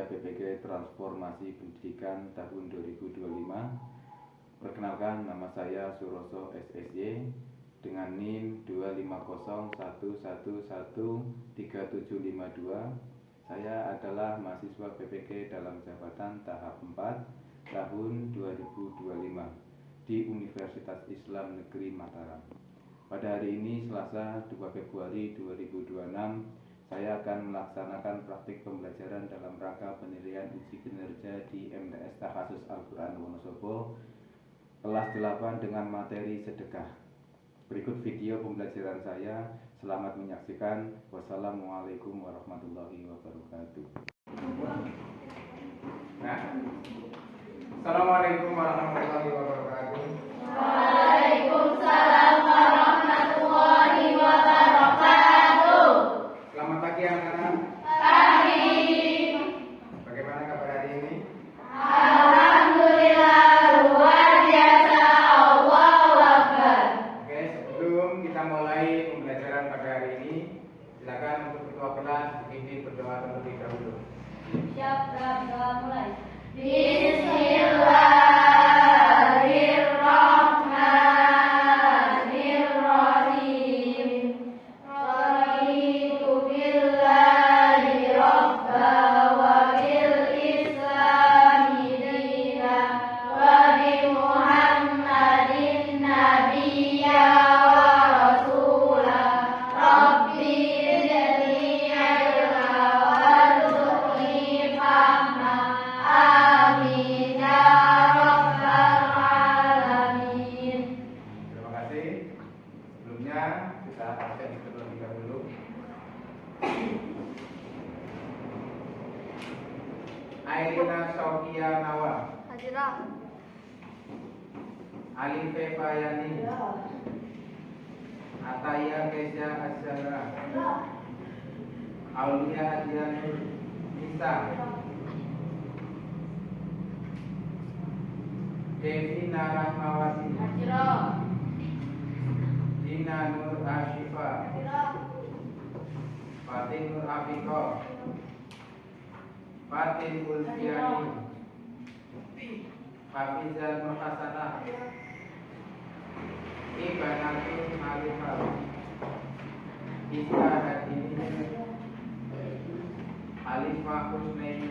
Panitia PPK Transformasi Pendidikan tahun 2025. Perkenalkan, nama saya Suroso SSY dengan NIM 25011113752. Saya adalah mahasiswa PPK dalam jabatan tahap 4 tahun 2025 di Universitas Islam Negeri Mataram. Pada hari ini, Selasa 2 Februari 2026, saya akan melaksanakan praktik pembelajaran dalam rangka penilaian uji kinerja di MTS Takhasus Al-Quran Wonosobo kelas 8 dengan materi sedekah. Berikut video pembelajaran saya. Selamat menyaksikan. Wassalamualaikum warahmatullahi wabarakatuh. Assalamualaikum warahmatullahi wabarakatuh. Waalaikumsalam warahmatullahi wabarakatuh. Selamat pagi anak-anak. Pagi. Bagaimana kabar hari ini? Alhamdulillah luar biasa. Allahu Akbar. Oke, sebelum kita mulai pembelajaran pada hari ini, silakan untuk ketua kelas dipimpin berdoa terlebih dahulu. Siap, berdoa mulai. Bismillahirrahmanirrahim. Raditu billahi rabba wa bil islami dina wa bi Muhammadin nabiyya wa rasula. Rabbi zidni ilma warzuqni fahma. Amin ya rabbal alamin. Terima kasih. Sebelumnya kita absen terlebih dahulu. Airina Sofia Nawa, Hadirah. Alife Fayani, Ataya Kesya Asyara, Aulia Adrianur Nisa, Devina Rahmawati, Hadirah. Dina Nur Ashifa, Fatin Nur Afiko, Fatin Ulfiani, Hafizah Nur Hasanah, Ibanatul Alifah, Isa Hadini, Alifah Husnaini,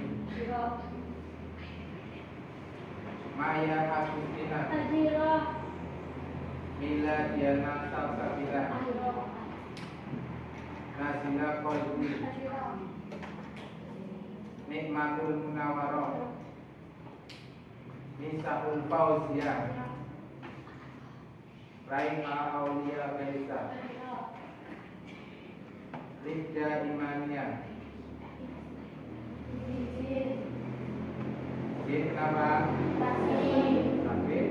Maya Agustina, Hadirah. Mila Diana Salsabila, Nazila Qadri, Nikmatul Munawaroh, Nisaul Fauzia, Raima Aulia Melisa, Lidda Imania, Din Nama, Tasbih,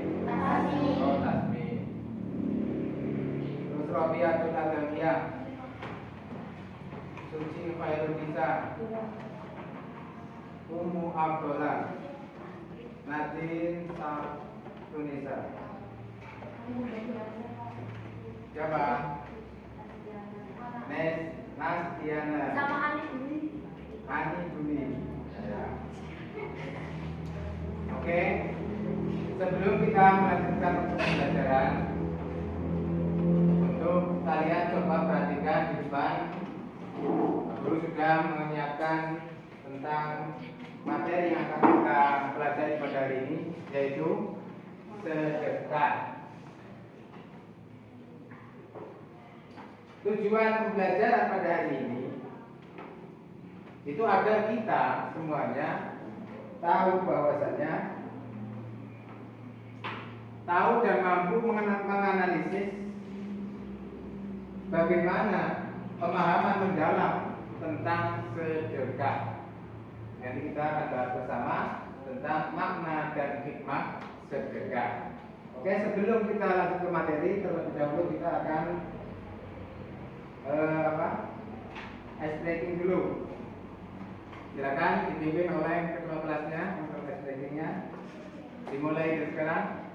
oh Tasbih, terus Robiatul Adamiyah, Suci Khairunisa, Ummu Abdullah, Nadine Tunisa. Siapa? Nasdiana, Sama Ani Dwi. Ani Dwi. Ya. Oke, sebelum kita melanjutkan pembelajaran, untuk kalian coba perhatikan di depan. Guru sudah menyiapkan tentang materi yang akan kita pelajari pada hari ini, yaitu sedekah. Tujuan pembelajaran pada hari ini itu agar kita semuanya tahu bahwasanya tahu dan mampu menganalisis bagaimana pemahaman mendalam tentang sedekah. Jadi kita akan bahas bersama tentang makna dan hikmah sedekah. Oke, sebelum kita lanjut ke materi, terlebih dahulu kita akan ice breaking dulu. Silakan dipimpin oleh ketua kelasnya untuk ice breakingnya. Dimulai dari sekarang.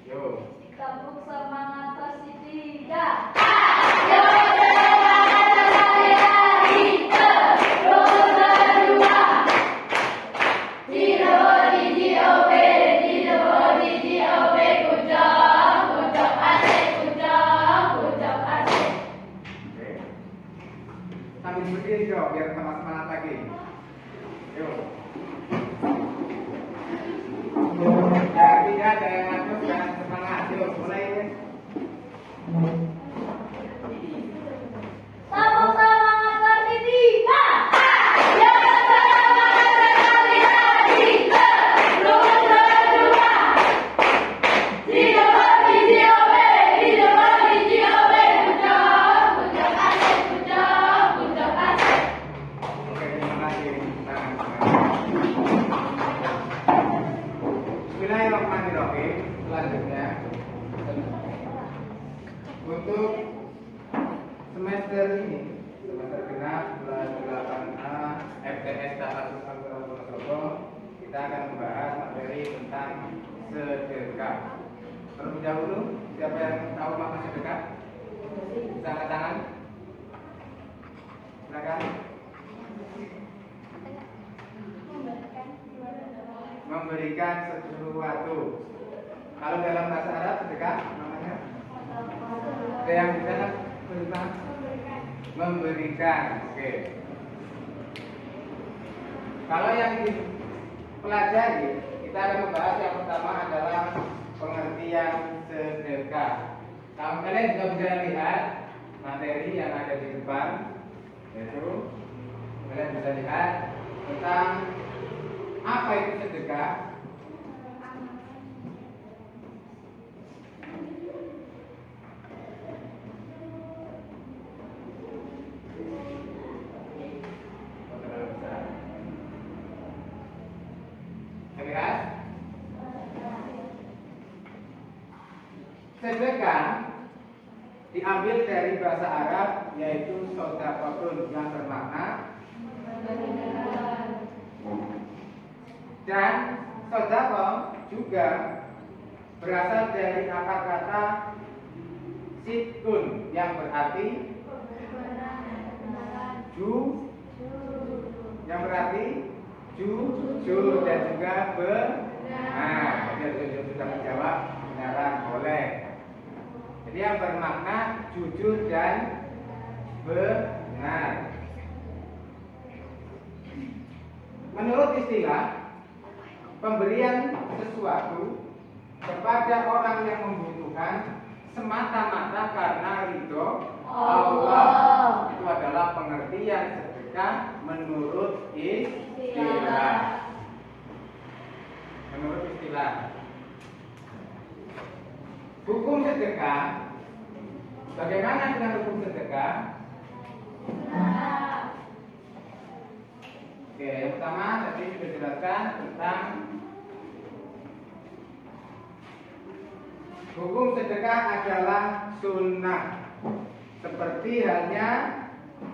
Yo. Tepuk semangat Persija. dong biar sama semangat lagi. Yuk. Yang tidak ada yang ngantuk dan semangat. Yuk, mulai. Tabung semangat berdiri. Jangan semangat sekali lagi. Terus berdua. Tidak bagi Jiobe, tidak bagi Jiobe. Puncak asik, puncak asik. Oke, terima kasih. Bismillahirrahmanirrahim. Selanjutnya untuk semester ini, semester genap bulan 8A FTS Tahasus Al-Quran Wonosobo, kita akan membahas materi tentang sedekah. Terlebih dahulu, siapa yang tahu makna sedekah? Bisa angkat tangan? Silakan. Memberikan sesuatu. Kalau dalam bahasa Arab sedekah namanya? Ada yang bisa berikan? Memberikan. Oke. Kalau yang dipelajari, kita akan membahas yang pertama adalah pengertian sedekah. Kalau kalian juga bisa lihat materi yang ada di depan, yaitu kalian bisa lihat tentang apa itu sedekah. Lihat. Sedekah diambil dari bahasa Arab yaitu sodaqotun yang bermakna dan sodaqoh juga berasal dari akar kata sidkun yang berarti yang berarti jujur dan juga benar. Jadi sudah menjawab kebenaran boleh. Jadi yang bermakna jujur dan benar. Menurut istilah, pemberian sesuatu kepada orang yang membutuhkan semata-mata karena ridho Allah. Itu adalah pengertian sedekah menurut istilah. Menurut istilah. Hukum sedekah. Bagaimana dengan hukum sedekah? Oke, yang pertama tadi sudah dijelaskan tentang hukum sedekah adalah sunnah. Seperti halnya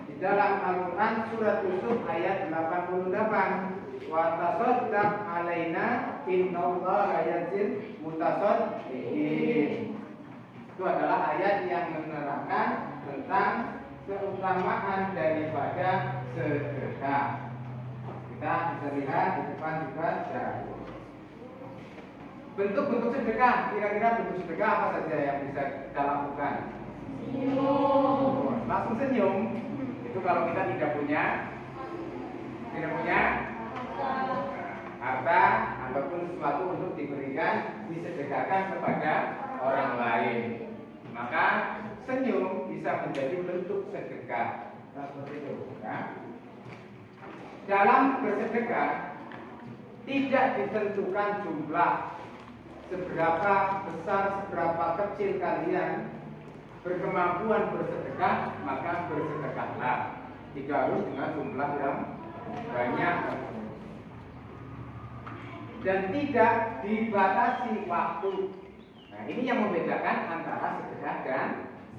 di dalam Al-Quran surat Yusuf ayat 88. Wa tasaddaq alaina innallaha yajzil mutasaddiqin. Itu adalah ayat yang menerangkan tentang keutamaan daripada sedekah. Kita bisa lihat di depan juga ada bentuk-bentuk sedekah. Kira-kira bentuk sedekah apa saja yang bisa kita lakukan? Senyum. Langsung senyum. Itu kalau kita tidak punya harta ataupun sesuatu untuk diberikan, disedekahkan kepada orang lain, maka senyum bisa menjadi bentuk sedekah. Seperti itu, ya. Dalam bersedekah tidak ditentukan jumlah, seberapa besar, seberapa kecil kalian berkemampuan bersedekah, maka bersedekahlah. Tidak harus dengan jumlah yang banyak dan tidak dibatasi waktu. Nah, ini yang membedakan antara sedekah dan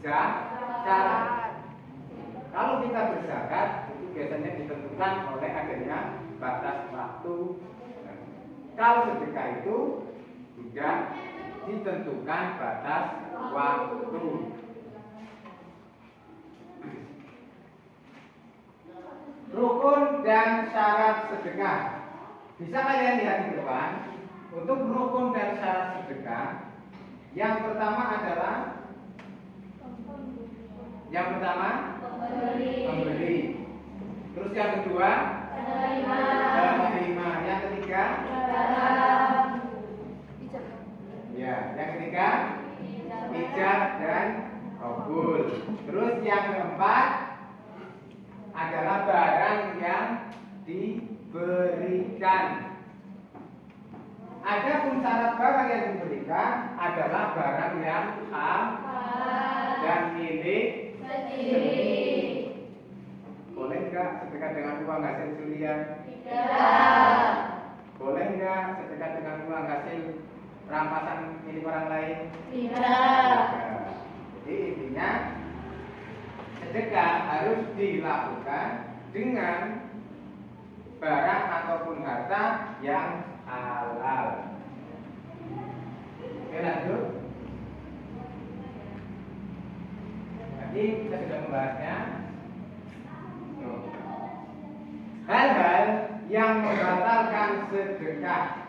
zakat. Kalau kita berzakat itu biasanya ditentukan oleh adanya batas waktu. Nah, kalau sedekah itu tidak ditentukan batas waktu. Rukun dan syarat sedekah. Bisa kalian lihat di depan. Untuk rukun dan syarat sedekah, yang pertama adalah memberi. Terus yang kedua, menerima. Yang ketiga, ya, yang ketiga, ijab dan qabul. Terus yang keempat adalah barang yang diberikan. Adapun syarat barang yang diberikan adalah barang yang hal dan milik sendiri. Boleh nggak sedekah dengan uang hasil curian? Tidak. Boleh nggak sedekah dengan uang hasil rampasan milik orang lain? Tidak. Jadi intinya sedekah harus dilakukan dengan barang ataupun harta yang halal. Oke, lanjut. Tadi kita sudah membahasnya. Hal-hal yang membatalkan sedekah.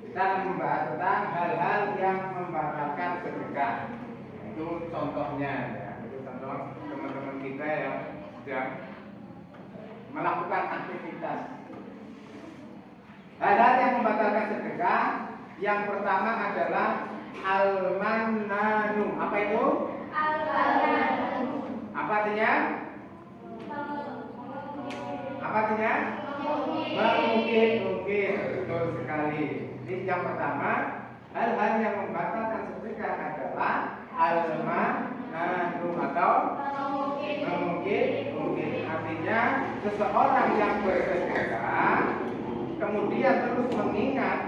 Kita akan membahas tentang hal-hal yang membatalkan sedekah. Itu contohnya ya. Itu contoh teman-teman kita yang sedang melakukan aktivitas. Hal-hal yang membatalkan sedekah. Yang pertama adalah al-mannanu. Apa itu? Apa artinya? Apa artinya? Mungkin. Betul sekali. Ini yang pertama, hal-hal yang membatalkan sedekah adalah al-mannanu atau mungkin. Artinya seseorang yang bersedekah kemudian terus mengingat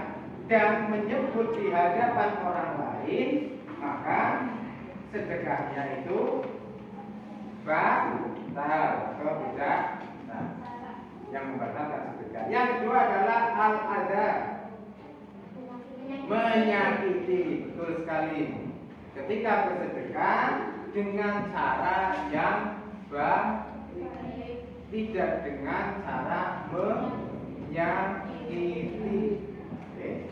dan menyebut di hadapan orang lain, maka sedekahnya itu batal atau tidak yang membatalkan sedekah. Yang kedua adalah al-adha, menyakiti. Betul sekali. Ketika bersedekah dengan cara yang baik, tidak dengan cara menyakiti. Oke.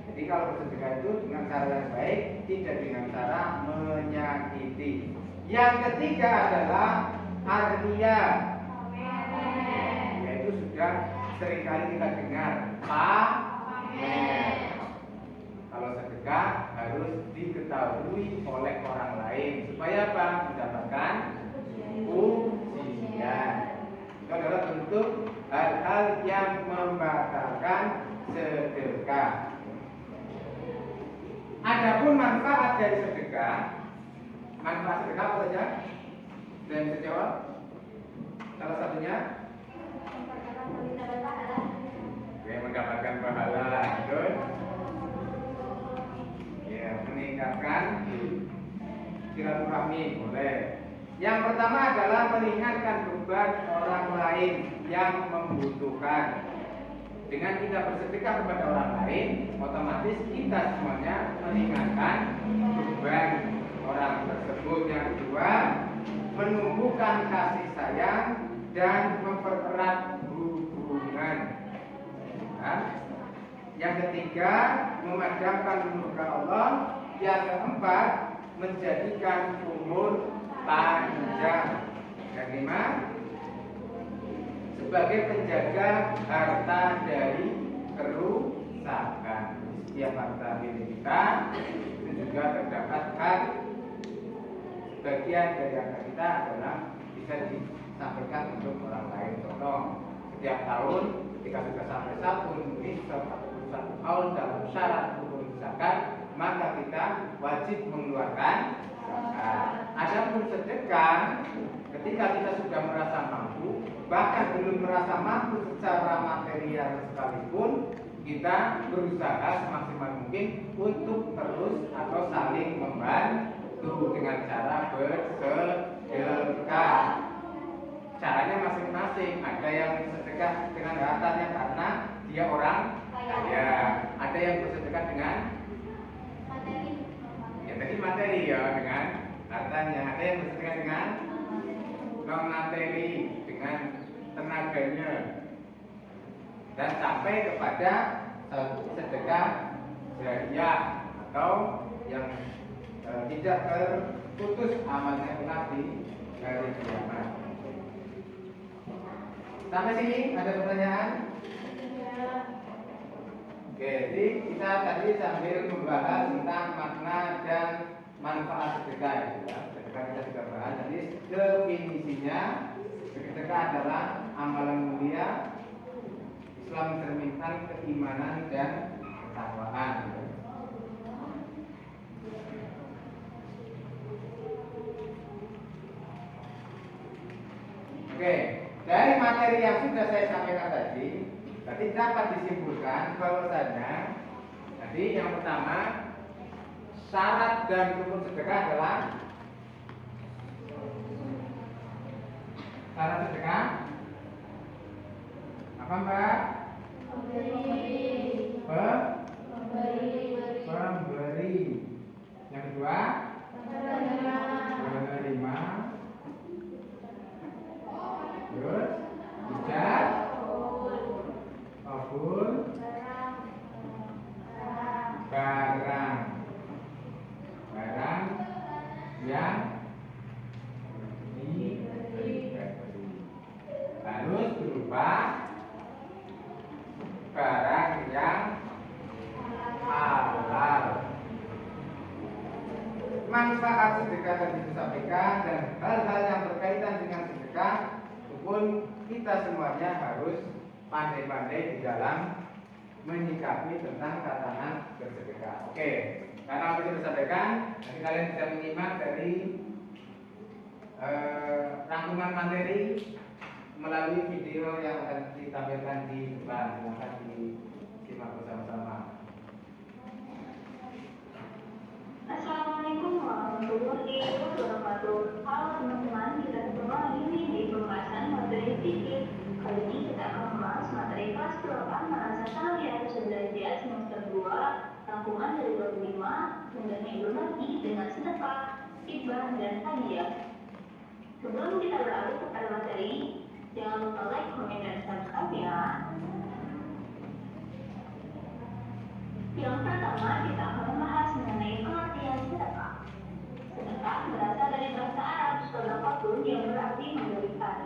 Jadi kalau bersedekah itu dengan cara yang baik, tidak dengan cara menyakiti. Yang ketiga adalah artiya, yaitu sudah seringkali kita dengar pamer. Kalau sedekah harus diketahui oleh orang lain supaya apa? Mendapatkan pujian. Itu adalah bentuk hal-hal yang membatalkan sedekah. Adapun manfaat dari sedekah, manfaat sedekah apa saja? Dan bisa jawab? Salah satunya? Mendapatkan pahala. Betul? Ya, meningkatkan silaturahmi. Boleh. Yang pertama adalah meringankan beban orang lain yang membutuhkan. Dengan kita bersedekah kepada orang lain, otomatis kita semuanya meringankan beban orang tersebut. Yang kedua, menumbuhkan kasih sayang dan mempererat hubungan. Yang ketiga, memadamkan murka Allah. Yang keempat, menjadikan umur panjang. Yang kelima, sebagai penjaga harta dari kerusakan. Setiap harta milik kita itu juga terdapat hak. Sebagian dari harta kita adalah bisa disampaikan untuk orang lain. Contoh, setiap tahun ketika sudah sampai 1 nisab atau 1 tahun dalam syarat turun zakat, maka kita wajib mengeluarkan zakat. Adapun sedekah, ketika kita sudah merasa mampu, bahkan belum merasa mampu secara material sekalipun, kita berusaha semaksimal mungkin untuk terus atau saling membantu dengan cara bersedekah. Caranya masing-masing. Ada yang bersedekah dengan hartanya karena dia orang kaya. Ada yang bersedekah dengan materi ya, dengan hartanya. Ada yang bersedekah dengan non materi, dengan tenaganya. Dan sampai kepada sedekah jariah atau yang tidak terputus amalnya kelak di hari kiamat. Sampai sini ada pertanyaan? Oke, jadi kita tadi sambil membahas tentang makna dan manfaat sedekah ya. Sedekah kita sudah bahas. Jadi definisinya sedekah adalah amalan mulia, Islam mencerminkan keimanan dan ketakwaan. Oke, dari materi yang sudah saya sampaikan tadi dapat disimpulkan bahwasanya tadi yang pertama syarat dan rukun sedekah adalah syarat sedekah apa Mbak? Pemberi. Yang kedua menerima. Terus ijab kabul barang yang diberi. Harus berupa barang yang halal. Manfaat sedekah tadi disampaikan dan hal-hal yang berkaitan dengan sedekah pun kita semuanya harus pandai-pandai di dalam menyikapi tentang tatanan bersedekah. Oke, karena kita disampaikan, nanti kalian bisa menyimak dari rangkuman materi melalui video yang akan ditampilkan di depan. Silahkan disimak bersama-sama. Assalamualaikum warahmatullahi wabarakatuh. Halo teman-teman, kita ketemu lagi nih di pembahasan materi fikih. Kali ini kita akan membahas materi kelas 8 merasa kalian sudah belajar semester 2 rangkuman dari 25 mengenai berbagi dengan sedekah, hibah dan hadiah. Sebelum kita beralih kepada materi, jangan lupa like, komen, dan subscribe ya. Yang pertama kita akan membahas mengenai pengertian sedekah. Sedekah berasal dari bahasa Arab shadaqatun yang berarti memberikan.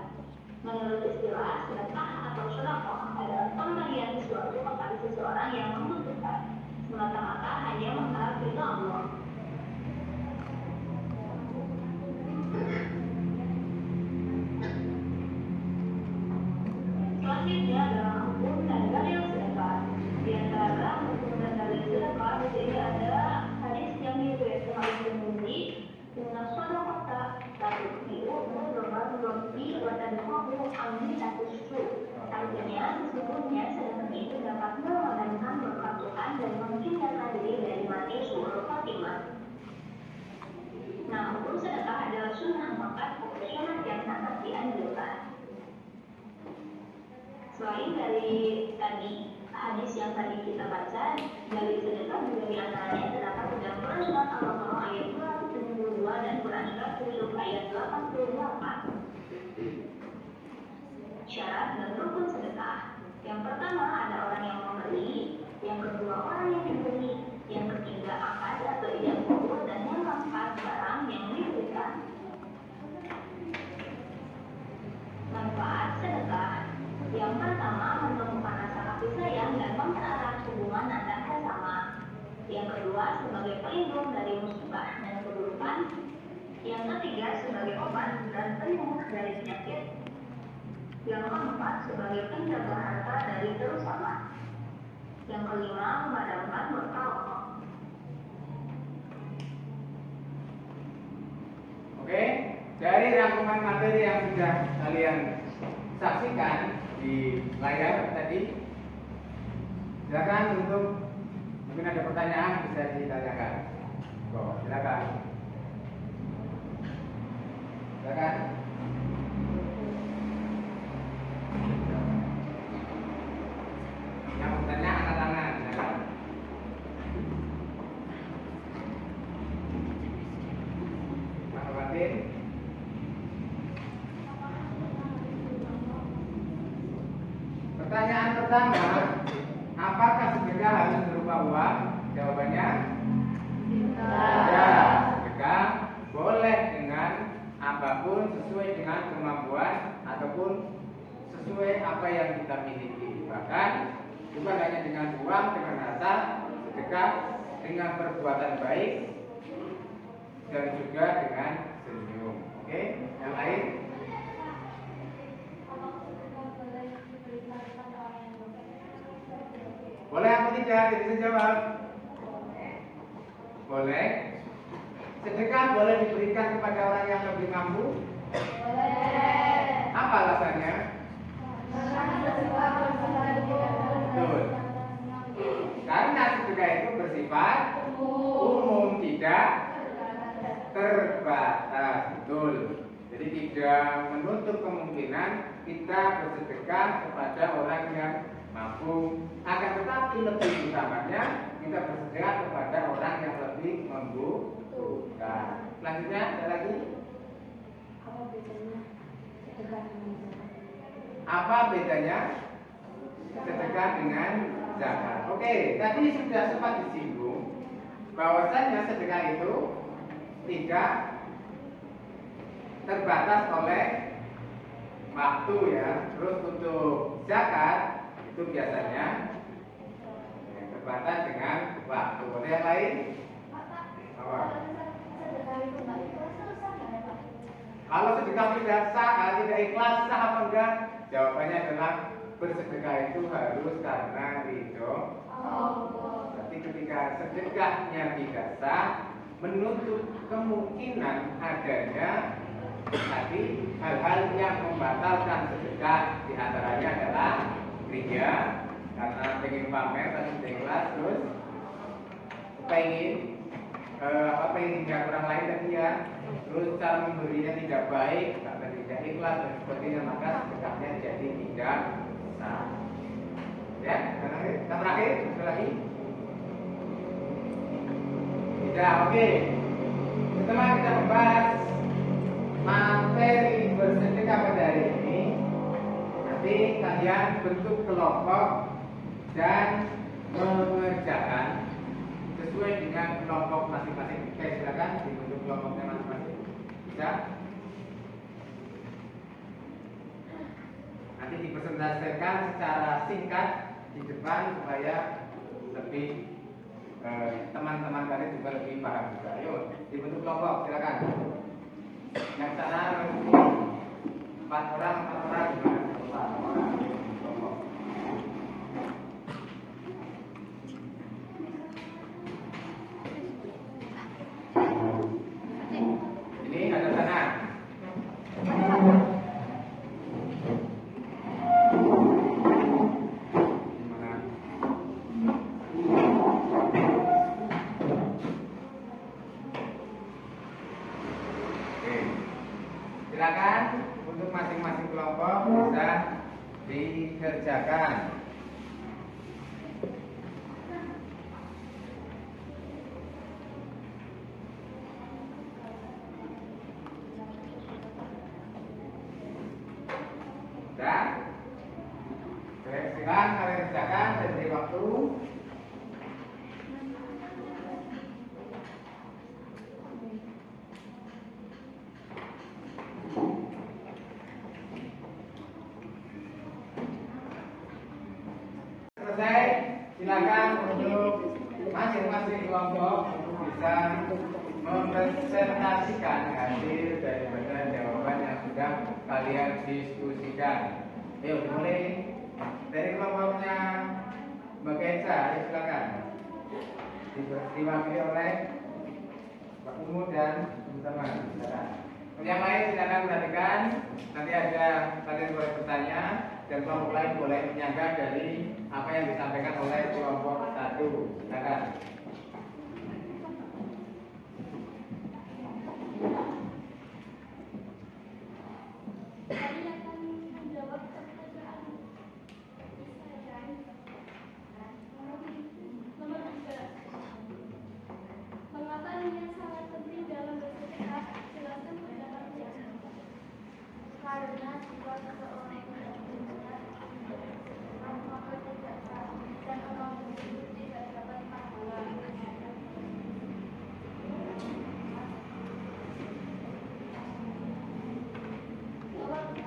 Menurut istilah, sedekah atau sedekah adalah pemberian sesuatu kepada seseorang yang membutuhkan, semata-mata hanya mengharap ridha Allah. Selanjutnya adalah hukum dan dalil sedekah. Di antara hukum dan dalil sedekah di sini ada hadis yang diriwayatkan oleh Tirmidzi dengan shadaqata satu kilo berbantu dan kamu ambil satu susu. Artinya sesungguhnya sedekah itu dapat memadamkan berkat Tuhan dan menghindarkan diri dari mati suul Fatimah. Nah, hukum sedekah adalah sunnah, maka sunat yang sangat dianjurkan. Selain dari tadi hadis yang tadi kita baca, dari sedekah juga diantaranya terdapat dalam Quran surat Al-Baqarah ayat 272 dan Quran surat Yusuf ayat 88. Syarat dan rukun sedekah. Yang pertama ada orang yang memberi, yang kedua orang yang diberi, yang ketiga akad atau ijab kabul, dan yang keempat barang yang diberikan. Manfaat sedekah. Yang pertama, menemukan rasa kasih sayang dan mempererat hubungan antar sesama. Yang kedua, sebagai pelindung dari musibah dan keburukan. Yang ketiga, sebagai obat dan penyembuh dari penyakit. Yang keempat, sebagai penjaga harta dari kerusakan. Yang kelima, memadamkan berkah Allah. Oke, dari rangkuman materi yang sudah kalian saksikan di layar tadi, silakan untuk mungkin ada pertanyaan bisa ditanyakan. Silakan. Silakan. Yang bertanya angkat tangan, silakan. Mas Fatin. Pertanyaan pertama, apakah sedekah harus berupa uang? Jawabannya ya, sedekah boleh dengan apapun sesuai dengan kemampuan ataupun sesuai apa yang kita miliki. Bahkan bukan hanya dengan uang, dengan harta, sedekah, dengan perbuatan baik, dan juga dengan senyum. Oke, yang lain? Boleh apa tidak? Jadi saya jawab. Boleh. Sedekah boleh diberikan kepada orang yang lebih mampu? Boleh. Apa alasannya? Betul. Karena sedekah itu bersifat umum, tidak terbatas. Betul. Jadi tidak menutup kemungkinan kita bersedekah kepada orang yang mampu. Akan tetapi lebih utamanya kita bersedekah kepada orang yang lebih membutuhkan. Selanjutnya ada lagi. Apa bedanya sedekah dengan zakat? Oke, tadi sudah sempat disinggung bahwasanya sedekah itu tidak terbatas oleh waktu ya. Terus untuk zakat itu biasanya terbatas dengan waktu. Ada yang lain? Apa? Kalau sedekah tidak sah, tidak ikhlas, sah apa enggak? Jawabannya adalah bersedekah itu harus karena ridho Allah. Berarti ketika sedekahnya tidak sah, menutup kemungkinan adanya tadi hal-hal yang membatalkan sedekah. Di antaranya adalah ria, karena pengen pamer tapi tidak ikhlas, terus pengen hingga orang lain tadi ya, terus cara memberinya tidak baik karena tidak ikhlas dan sebagainya, maka sedekahnya jadi tidak sah. Ya, yang terakhir, sekali lagi. Tidak, oke. Setelah kita membahas materi bersedekah pada hari ini, nanti kalian bentuk kelompok dan mengerjakan sesuai dengan kelompok masing-masing. Oke, silakan dibentuk kelompoknya masing-masing. Bisa? Nanti dipresentasikan secara singkat di depan supaya lebih teman-teman kalian juga lebih paham juga. Ayo, dibentuk kelompok, silakan. Yang sana 4 orang, 4 orang gimana? 4 orang. Kelompok. Ini ada sana. Silakan untuk masing-masing kelompok bisa dikerjakan. Sudah? Silakan kalian kerjakan dan beri waktu. Selesai, silakan untuk masing-masing kelompok bisa mempresentasikan hasil daripada jawaban yang sudah kalian diskusikan. Ayo dimulai dari kelompoknya Mbak Kenza, ayo silakan. Diwakili oleh Pak Umu dan teman-teman. Silakan. Yang lain silakan perhatikan. Nanti ada kalian boleh bertanya dan kelompok lain boleh menyanggah dari apa yang disampaikan oleh kelompok 1. Silakan. Karena jika seseorang tidak benar, maka tidak sah dan orang tersebut tidak dapat pahala. Nomor 4.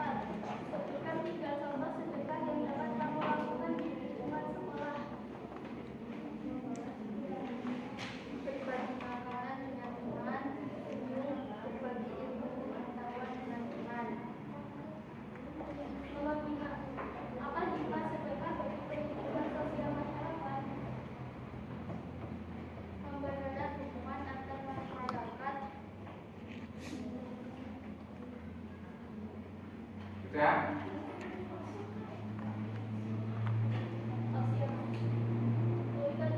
Sebutkan 3 contoh Sudah? Tuliskan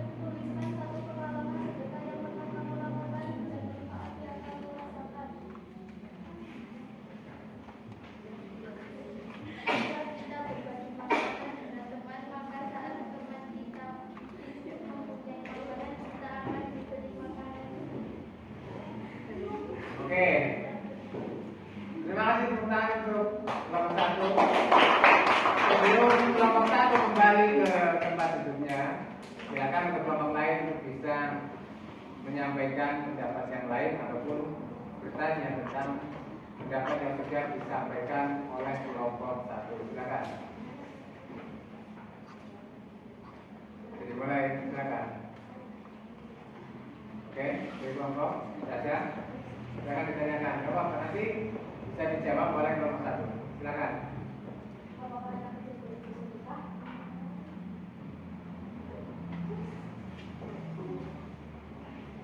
satu pengalaman sedekah yang pernah kamu lakukan dan manfaat yang kamu rasakan. Jika kita berbagi makanan dengan teman, maka saat teman kita mempunyai makanan, kita akan diberi makanan. Oke. Terima kasih tepuk tangan untuk kelompok 1. Sebelum kelompok 1 kembali ke tempat duduknya, silakan untuk kelompok lain untuk bisa menyampaikan pendapat yang lain ataupun bertanya tentang pendapat yang sudah disampaikan oleh kelompok 1. Silakan. Jadi mulai, silakan. Oke, dari kelompok saja. Silakan ditanyakan. Jawab nanti bisa dijawab oleh kelompok 1. Silakan. Apakah yang disebut sedekah?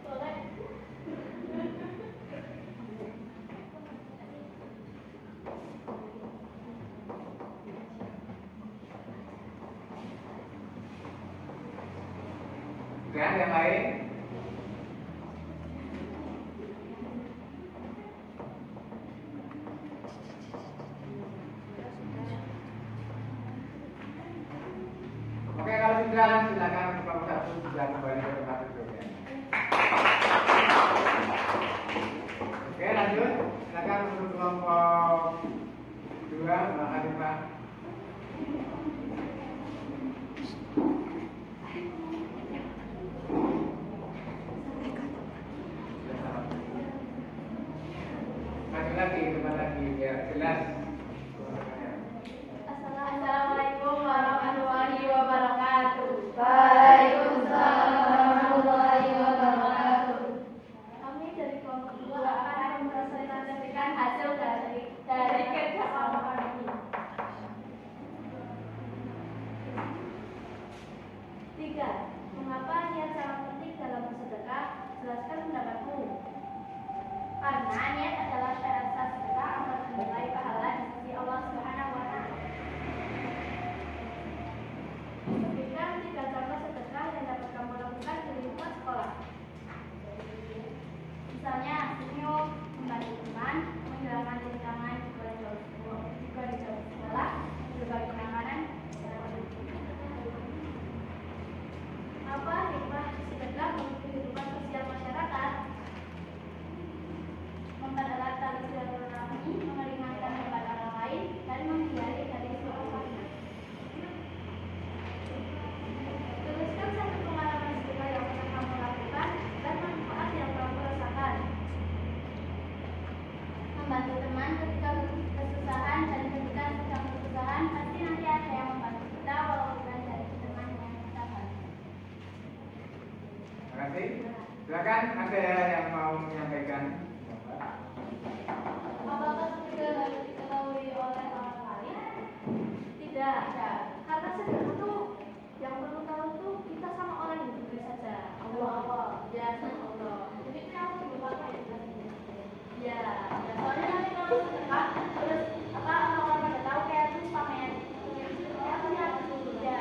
Boleh. Sudah ada yang lain? Oke, kalau sudah silakan kelompok 1 sudah kembali ke tempat duduknya. Oke, lanjut. Silakan untuk kelompok 2, Mbak Hanifah. Maju lagi, tempat lagi biar jelas. Assalamualaikum warahmatullahi wabarakatuh. Waalaikumsalam warahmatullahi wabarakatuh. Kami dari kelompok 2 akan mempresentasikan hasil dari kerjasama kami. 3. Mengapa niat sangat penting dalam bersedekah? Jelaskan pendapatmu. Karena niat adalah syarat sah sedekah agar bernilai pahala di sisi Allah Subhanahu wa Ta'ala. Berikan 3 contoh sedekah yang dapat kamu lakukan di lingkungan sekolah. Misalnya, senyum, membantu teman, menghilangkan rintangan di koridor sekolah, berbagi makanan. Apa hikmah sedekah untuk kehidupan sosial masyarakat? Mempererat tali silaturahmi, meringankan beban orang lain, dan menghindari dari suatu fitnah. Tuliskan satu pengalaman sedekah yang pernah kamu lakukan dan manfaat yang kamu rasakan. Membantu teman ketika kesusahan dan ketika sedang kesusahan, pasti nanti ada yang membantu kita walau bukan dari teman yang kita bantu. Terima kasih. Silakan ada yang mau menyampaikan. Apakah sedekah harus diketahui oleh orang lain? Tidak. Karena sedekah itu yang perlu tahu itu kita sama orang yang diberi saja. Allah. Ya, sama Allah. Jadi itu yang harus dipakai. Ya. Soalnya nanti kalau sedekah terus orang-orang pada tahu kayak itu pamer. Ya. Tapi ngapain sih kita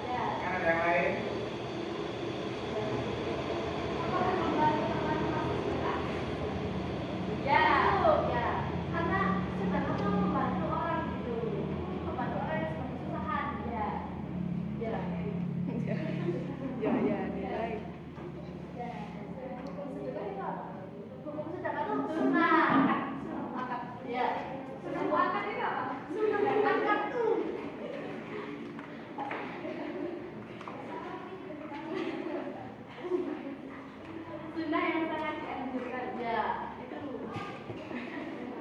ya. Kan ada yang lain? Apakah membantu teman masuk sedekah? Ya. Karena sedekah itu membantu orang gitu. Membantu orang yang sedang kesusahan. Ya. Nilai. Ya. Hukum sedekah itu apa? Hukum sedekah itu sunnah. Akad. Ya. Sunnah akad itu apa? Sunnah akad tuh. Sunnah yang sangat dianjurkan. Ya. Itu.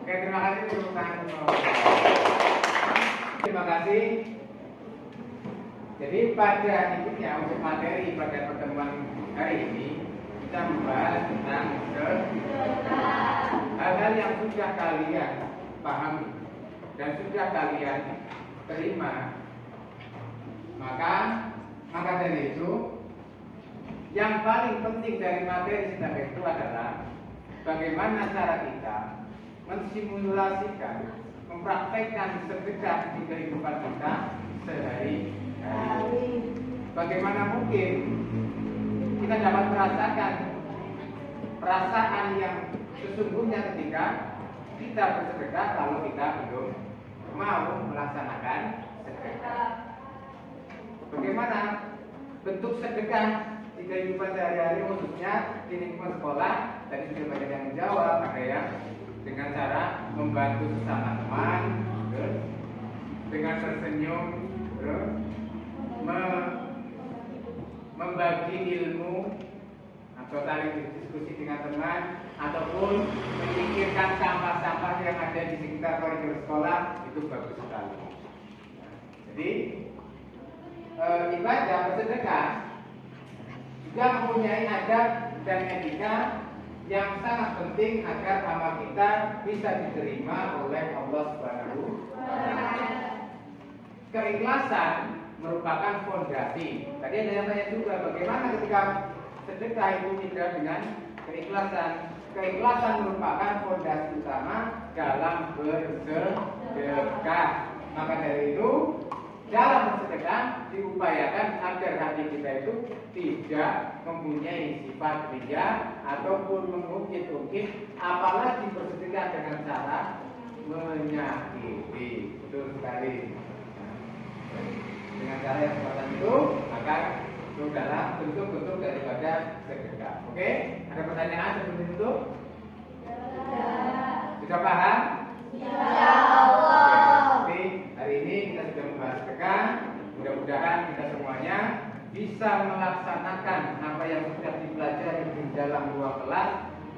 Oke, terima kasih tepuk tangan untuk terima kasih. Jadi pada intinya untuk materi pada pertemuan hari ini kita membahas tentang hal-hal yang sudah kalian pahami dan sudah kalian terima. Maka dari itu yang paling penting dari materi sedekah itu adalah bagaimana cara kita mensimulasikan, mempraktekkan sedekah di kehidupan kita sehari-hari. Bagaimana mungkin kita dapat merasakan perasaan yang sesungguhnya ketika kita bersedekah kalau kita belum mau melaksanakan sedekah? Bagaimana bentuk sedekah di kehidupan sehari-hari, khususnya di lingkungan sekolah? Tadi sudah banyak yang menjawab, ada yang dengan cara membantu sesama teman, dengan tersenyum, membagi ilmu atau saling berdiskusi dengan teman, ataupun memikirkan sampah-sampah yang ada di sekitar koridor sekolah. Itu bagus sekali. Jadi ibadah bersedekah juga mempunyai adab dan etika yang sangat penting agar amal kita bisa diterima oleh Allah Subhanahu wa Ta'ala. Keikhlasan merupakan fondasi. Tadi ada yang tanya juga, bagaimana ketika sedekah itu tidak dengan keikhlasan? Keikhlasan merupakan fondasi utama dalam bersedekah. Maka dari itu, dalam bersedekah diupayakan agar hati kita itu tidak mempunyai sifat riya ataupun mengungkit-ungkit, apalagi bersedekah dengan cara menyakiti. Betul sekali. Dengan cara yang seperti itu, maka itu adalah bentuk-bentuk daripada sedekah. Oke? Ada pertanyaan seperti itu? Sudah paham? Ya Allah. Oke, hari ini kita sudah membahas sedekah. Mudah-mudahan kita semuanya bisa melaksanakan apa yang sudah dipelajari di dalam ruang kelas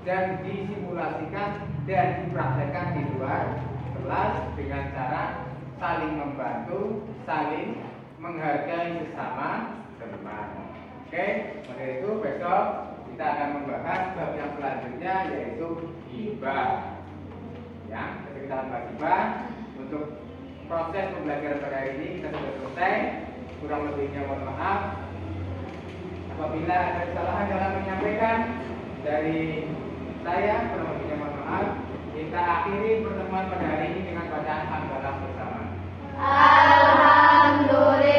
dan disimulasikan dan dipraktekkan di luar kelas dengan cara saling membantu, saling menghargai sesama teman. Oke, maka itu besok kita akan membahas bab yang selanjutnya, yaitu hibah. Ya, ketika kita membahas hibah, untuk proses pembelajaran pada hari ini kita sudah selesai. Kurang lebihnya mohon maaf. Apabila ada kesalahan dalam menyampaikan dari saya, kurang lebihnya mohon maaf. Kita akhiri pertemuan pada hari ini dengan bacaan hamdalah bersama. Alhamdulillah.